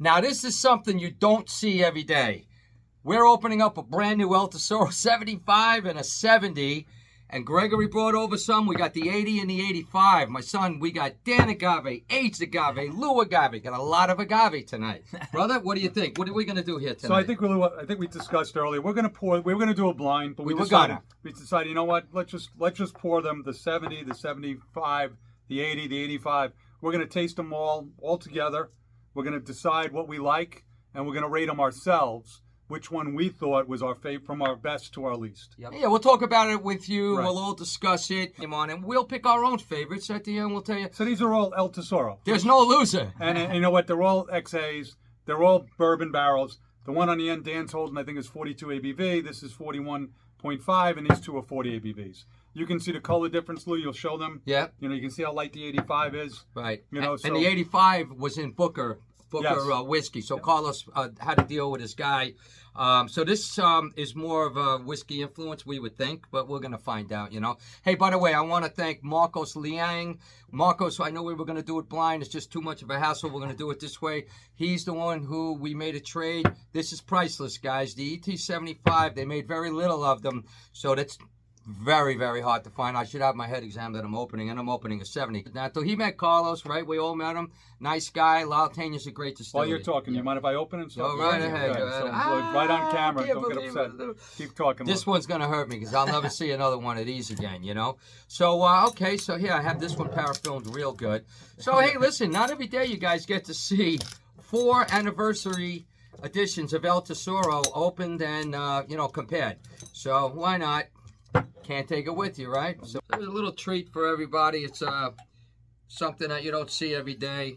Now, this is something you don't see every day. We're opening up a brand new El Tesoro 75 and a 70. And Gregory brought over some. We got the 80 and the 85. My son, we got Dan agave, H agave, Lou agave. Got a lot of agave tonight. Brother, what do you think? What are we going to do here tonight? So I think we discussed earlier. We were going to do a blind, but we decided, you know what? Let's just pour them, the 70, the 75, the 80, the 85. We're going to taste them all together. We're going to decide what we like, and we're going to rate them ourselves. Which one we thought was our favorite, from our best to our least. Yep. Yeah, we'll talk about it with you. Right. We'll all discuss it. Come on, and we'll pick our own favorites at the end. We'll tell you. So these are all El Tesoro. There's no loser. And you know what? They're all XAs. They're all bourbon barrels. The one on the end, Dan's holding, I think, is 42 ABV. This is 41.5, and these two are 40 ABVs. You can see the color difference, Lou. You'll show them. Yeah. You know, you can see how light the 85 is. Right. You know, and the 85 was in Booker Yes. whiskey. So Carlos had to deal with his guy. So this is more of a whiskey influence, we would think, but we're going to find out, you know. Hey, by the way, I want to thank Marcos Liang. Marcos, I know we were going to do it blind. It's just too much of a hassle. We're going to do it this way. He's the one who we made a trade. This is priceless, guys. The ET75, they made very little of them, so that's very, very hard to find. I should have my head exam that I'm opening, and I'm opening a 70. Now, so he met Carlos, right? We all met him. Nice guy. L'Altagna's a great distillery. While you're talking, you mind if I open it? Go right ahead. Okay. Go ahead. So, right on camera. Can't Don't get believe upset. it. Keep talking. This one's going to hurt me because I'll never see another one of these again, you know? So, okay, so here I have this one parafilmed real good. So, hey, listen, not every day you guys get to see 4 anniversary editions of El Tesoro opened and, you know, compared. So, why not? Can't take it with you, right? So, there's a little treat for everybody. It's something that you don't see every day.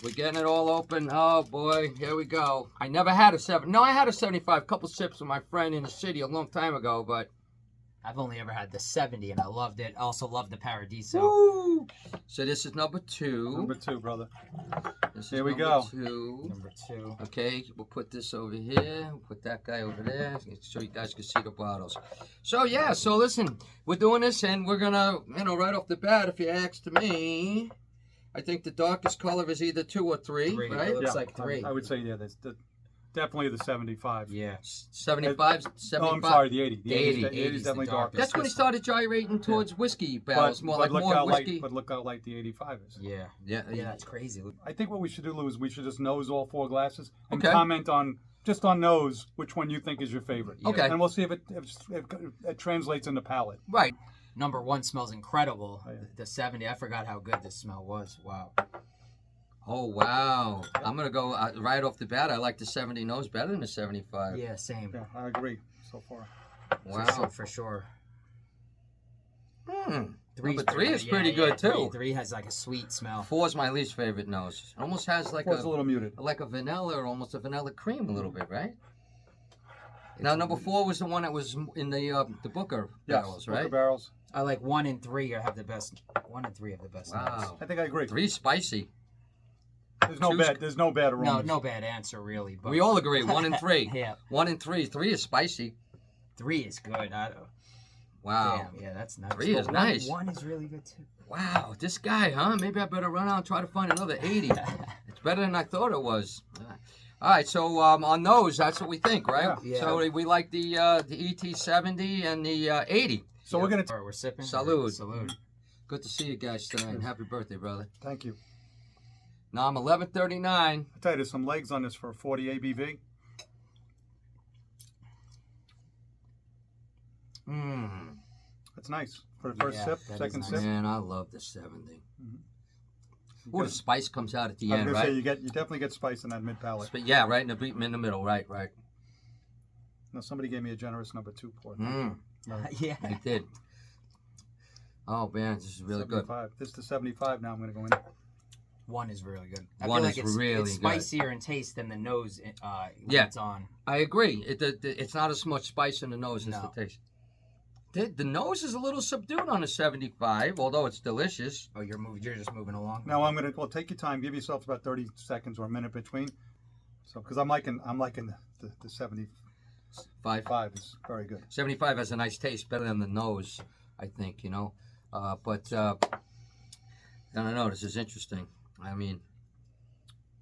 We're getting it all open. Oh, boy, here we go. I never had a 7. No, I had a 75. A couple sips with my friend in the city a long time ago, but I've only ever had the 70, and I loved it. I also loved the Paradiso. woo! So this is number 2. Number 2, brother. This Here is we number go. 2. Number 2. Okay, we'll put this over here. We'll put that guy over there so you guys can see the bottles. So, yeah, so listen, we're doing this, and we're going to, you know, right off the bat, if you asked me, I think the darkest color is either 2 or 3, 3. right? It looks like 3. I would say, yeah, that's definitely the 75. Yeah. 75, 75. Oh, I'm sorry, the 80. The 80. 80 is definitely the darker. That's when he started gyrating towards whiskey barrels, more like look more how whiskey. but look how light the 85 is. Yeah. Yeah, Yeah, that's crazy. I think what we should do, Lou, is we should just nose all 4 glasses and Okay. comment on, just on nose, which one you think is your favorite. Okay. And we'll see if it translates into palate. Right. Number 1 smells incredible. Oh, yeah. The 70, I forgot how good this smell was. Wow. Oh, wow. I'm going to go right off the bat. I like the 70 nose better than the 75. Yeah, same. Yeah, I agree so far. Wow. For sure. Hmm. Three's Number 3 is yeah, pretty yeah, good, too. 3 has like a sweet smell. 4 is my least favorite nose. It almost has like It's a little muted. like a vanilla or almost a vanilla cream a little bit, right? Now, number 4 was the one that was in the Booker barrels, Booker right? barrels. I like 1 and 3 have the best. 1 and 3 have the best. Wow. notes. I think I agree. 3 spicy. There's no bad No, aromas. no bad answer really. But We all agree. 1 and 3. Yeah. 1 and 3. 3 is spicy. 3 is good. Wow. Damn, yeah, that's nice. 3 is But nice. 1 is really good too. Wow. This guy, huh? Maybe I better run out and try to find another 80. It's better than I thought it was. All right. So on those, that's what we think, right? Yeah. So we like the ET70 and the 80. So we're going to... All right, we're sipping. Salud. Salud. Good to see you guys tonight. And happy birthday, brother. Thank you. Now I'm 11:39. I tell you, there's some legs on this for 40 ABV. Mmm. That's nice. For the first Yeah, sip, that second is sip. nice. Man, I love the 70. Mhm. Ooh, the spice comes out at the I was end, going to say, right? you definitely get spice in that mid palate. But yeah, right in the middle, right. Now, somebody gave me a generous number 2 pour. Mm, No, Yeah. you did. Oh man, this is really good. 75. This is the 75 now. I'm going to go in. 1 is really good. I 1 feel is like it's really good. spicier in taste than the nose. When Yeah. it's on. I agree. It's not as much spice in the nose as No. the taste. The nose is a little subdued on a 75, although it's delicious. Oh, you're just moving along. Now I'm going to, well, take your time. Give yourself about 30 seconds or a minute between. So, because I'm liking the 75 5. is very good. 75 has a nice taste, better than the nose, I think, you know. But I don't know. This is interesting. I mean,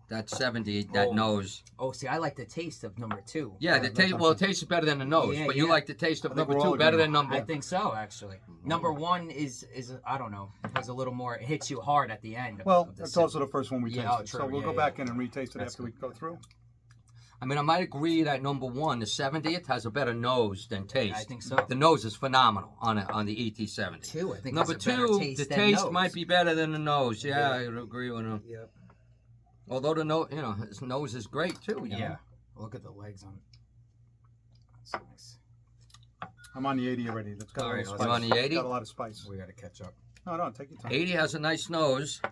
that 70, that nose. Oh, see, I like the taste of number 2. Yeah, the taste. Well, it tastes better than the nose, Yeah, but you yeah. like the taste of I think number we're all 2 better agreeing. than number. I think so, actually. Number 1 is I don't know, was a little more. It hits you hard at the end. Well, of the it's also the first one we Yeah, tasted, oh, true. so we'll Yeah, go yeah. back in and retaste it That's after we go through. I mean, I might agree that number 1, the 70th, has a better nose than taste. I think so. The nose is phenomenal on the ET70. 2, I think. Number has a better 2, taste the than taste nose. might be better than the nose. Yeah, Yeah. I would agree with him. Yep. Although the nose, his nose is great too. You Yeah. know? Look at the legs on it. That's nice. I'm on the 80 already. That's got All a right, lot of I'm spice. on the 80? Got a lot of spice. We got to catch up. No, take your time. 80 has a nice nose.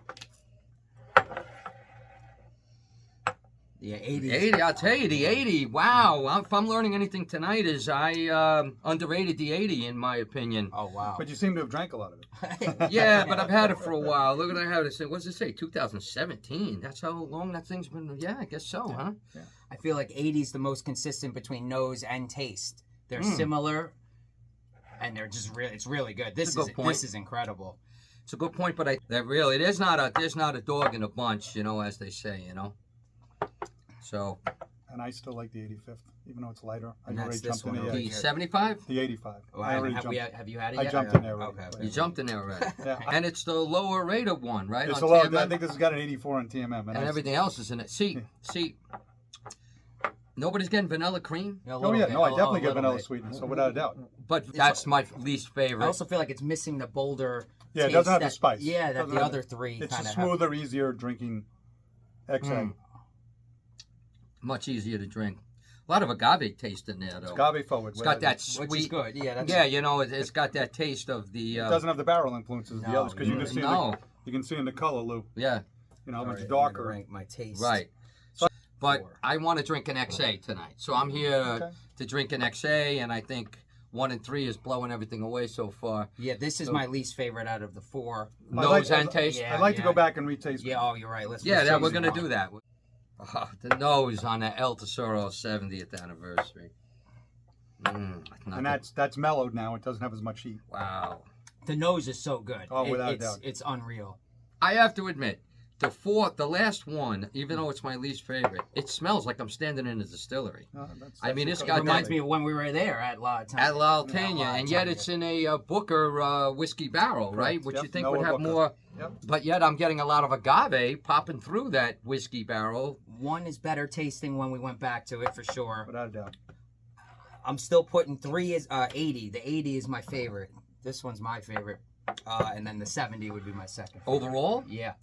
Yeah, 80. 80, I'll tell you, the 80. Wow, if I'm learning anything tonight, is I underrated the 80 in my opinion. Oh, wow. But you seem to have drank a lot of it. Yeah, but I've had it for a while. Look at I have it. What does it say? 2017. That's how long that thing's been. Yeah, I guess so, huh? I feel like 80 is the most consistent between nose and taste. They're similar, and they're just really. It's really good. That's a good point. This is incredible. It's a good point, but there's not a dog in a bunch, as they say, So And I still like the 85th, even though it's lighter. And I that's already this jumped in one the over 80. the 75. The 85. Oh, I already jumped. have you had it I yet? jumped in there already. Okay. You jumped in there already. Yeah. And it's the lower rated one, right? It's on a low, TMM? I think this has got an 84 on TMM. And everything else is in it. See, nobody's getting vanilla cream, A Oh little yeah, bit, no, I a definitely get little vanilla bit. sweetness, so without a doubt. but that's my least I favorite. also feel like it's missing the bolder. Yeah, it taste doesn't have the that- spice. Yeah, that Doesn't the have other three It's a kind of. smoother, easier drinking XA. Much easier to drink. A lot of agave taste in there, though. Agave forward. It's got that Which is sweet. good. Yeah, that's. Yeah, it's got that taste of the. It doesn't have the barrel influences of the No, others because you can see no. you can see in the color, Lou. Yeah, How All much right, I'm gonna darker. rank my taste. right. But 4. I want to drink an XA tonight, so I'm here Okay. to drink an XA, and I think 1 and 3 is blowing everything away so far. Yeah, this is my least favorite out of the 4. Nose and taste. Yeah. I'd like to go back and retaste it. Yeah. Oh, you're right. Let's. Yeah, let's we're taste gonna them do that. Oh, the nose on the El Tesoro 70th anniversary. And that's mellowed now. It doesn't have as much heat. Wow. The nose is so good. Oh, without a doubt. It's unreal. I have to admit, the last one, even though it's my least favorite, it smells like I'm standing in a distillery. I mean, it's got Reminds me of when we were there at La Tanya. At La Altania, and yet it's in a Booker whiskey barrel, right? Which Yep, you think Noah would have Booker. more, Yep. but yet I'm getting a lot of agave popping through that whiskey barrel. 1 is better tasting when we went back to it for sure. Without a doubt. I'm still putting 3 is 80. The 80 is my favorite. This one's my favorite. And then the 70 would be my second. Overall? Yeah.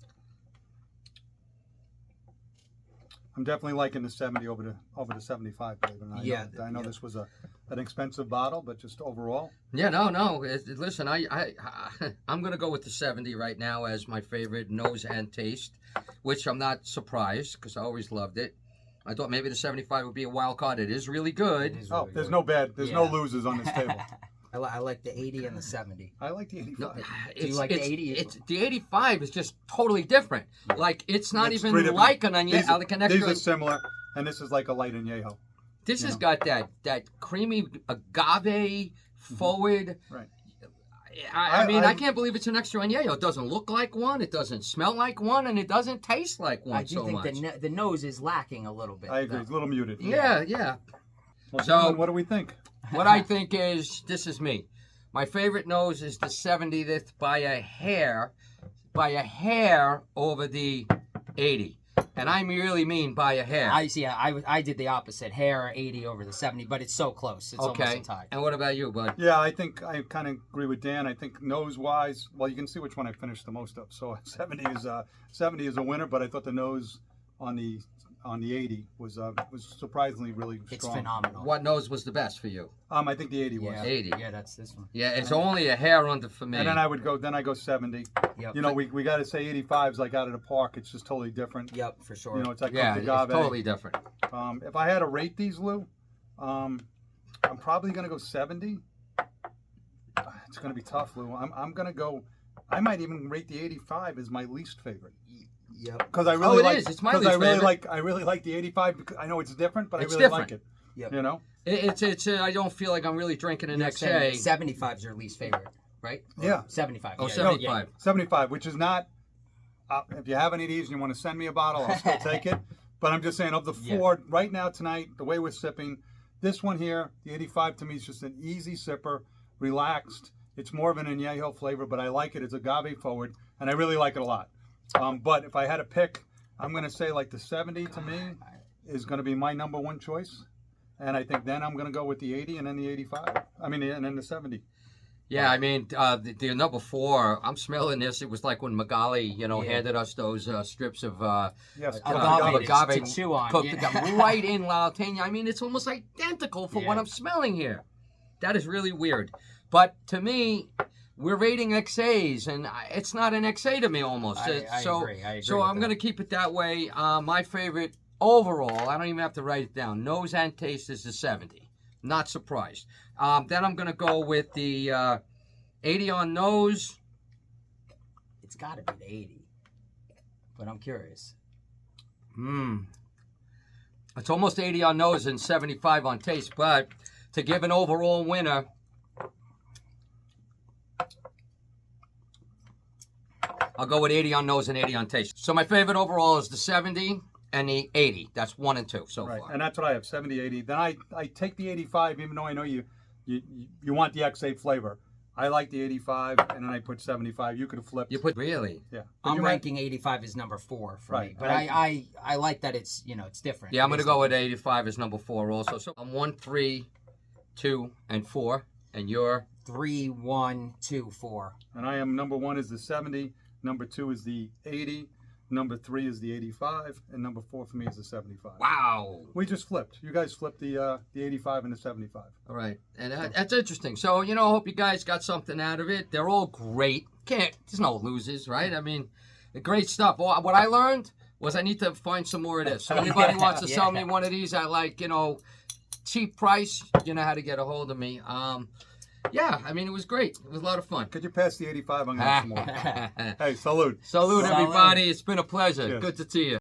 I'm definitely liking the 70 over the 75. Believe it or not. Yeah, I know yeah. this was an expensive bottle, but just overall, Yeah, no. Listen, I'm gonna go with the 70 right now as my favorite nose and taste, which I'm not surprised because I always loved it. I thought maybe the 75 would be a wild card. It is really good. It is oh, really there's good. there's no losers on this table. I like the 80 and the 70. I like the 85. No, Do you like the 80? It's the 85 is just totally different. Like it's not It's even three different- like an These, like an these extra. are similar, and this is like a light añejo. This you has know. got that creamy agave forward. Right. I mean, I- I can't believe it's an extra añejo. It doesn't look like one. It doesn't smell like one, and it doesn't taste like one I do so think much. the nose is lacking a little bit. I agree. though. It's a little muted. Yeah. Well, So- gentlemen, what do we think? What I think is, this is me. My favorite nose is the 70th by a hair over the 80. And I really mean by a hair. I did the opposite. Hair 80 over the 70, but it's so close. It's almost a Okay. tie. And what about you, bud? Yeah, I think I kind of agree with Dan. I think nose-wise, well, you can see which one I finished the most of. So 70 is a winner, but I thought the nose on the 80 was surprisingly really strong. It's phenomenal. What nose was the best for you? I think the 80 was. Yeah, 80. Yeah, that's this one. Yeah, it's only a hair under for me. And then I go 70. Yep. You know, we got to say 85's like out of the park. It's just totally different. Yep, for sure. You know, it's like yeah, cooked it's agave. totally different. If I had to rate these, Lou, I'm probably gonna go 70. It's gonna be tough, Lou. I'm gonna go. I might even rate the 85 as my least favorite. Yep. Because I really like. It's my Because least I really favorite. I really like the 85. Because I know it's different, but It's I really different. like it. Yep. You know. It's I don't feel like I'm really drinking an XA. 75 is your least favorite, right? Yeah. 75. Oh, yeah, 75. 75, which is not. if you have any of these and you want to send me a bottle, I'll still take it. But I'm just saying, of the four, right now tonight, the way we're sipping, this one here, the 85 to me is just an easy sipper, relaxed. It's more of an añejo flavor, but I like it. It's agave forward, and I really like it a lot. But if I had to pick, I'm going to say like the 70 to me is going to be my number one choice. And I think then I'm going to go with the 80 and then the 85. And then the 70. Yeah, I mean, the number 4, I'm smelling this. It was like when Magali, handed us those strips of agave to chew on. Cooked right in La Alteña. I mean, it's almost identical for what I'm smelling here. That is really weird. But to me, we're rating XAs, and it's not an XA to me almost. I agree. So I'm going to keep it that way. My favorite overall, I don't even have to write it down, nose and taste is the 70. Not surprised. Then I'm going to go with the 80 on nose. It's got to be the 80. But I'm curious. It's almost 80 on nose and 75 on taste. But to give an overall winner, I'll go with 80 on nose and 80 on taste. So my favorite overall is the 70. And the 80. That's 1 and 2 so far. And that's what I have, 70, 80. Then I take the 85, even though I know you want the X8 flavor. I like the 85, and then I put 75. You could have flipped. You put, really? Yeah. I'm ranking 85 as number 4 for me. But I like that it's different. Yeah, I'm going to go with 85 as number 4 also. So I'm 1, 3, 2, and 4. And you're? 3, 1, 2, 4. And I am number 1 is the 70. Number 2 is the 80. Number 3 is the 85, and number 4 for me is the 75. Wow. We just flipped. You guys flipped the 85 and the 75. All right. And that's interesting. So, I hope you guys got something out of it. They're all great. There's no losers, right? I mean, great stuff. Well, what I learned was I need to find some more of this. So anybody wants to sell me one of these at cheap price, you know how to get a hold of me. Yeah, I mean, it was great. It was a lot of fun. Could you pass the 85? I'm going to have some more. Hey, salute. Salute, everybody. It's been a pleasure. Cheers. Good to see you.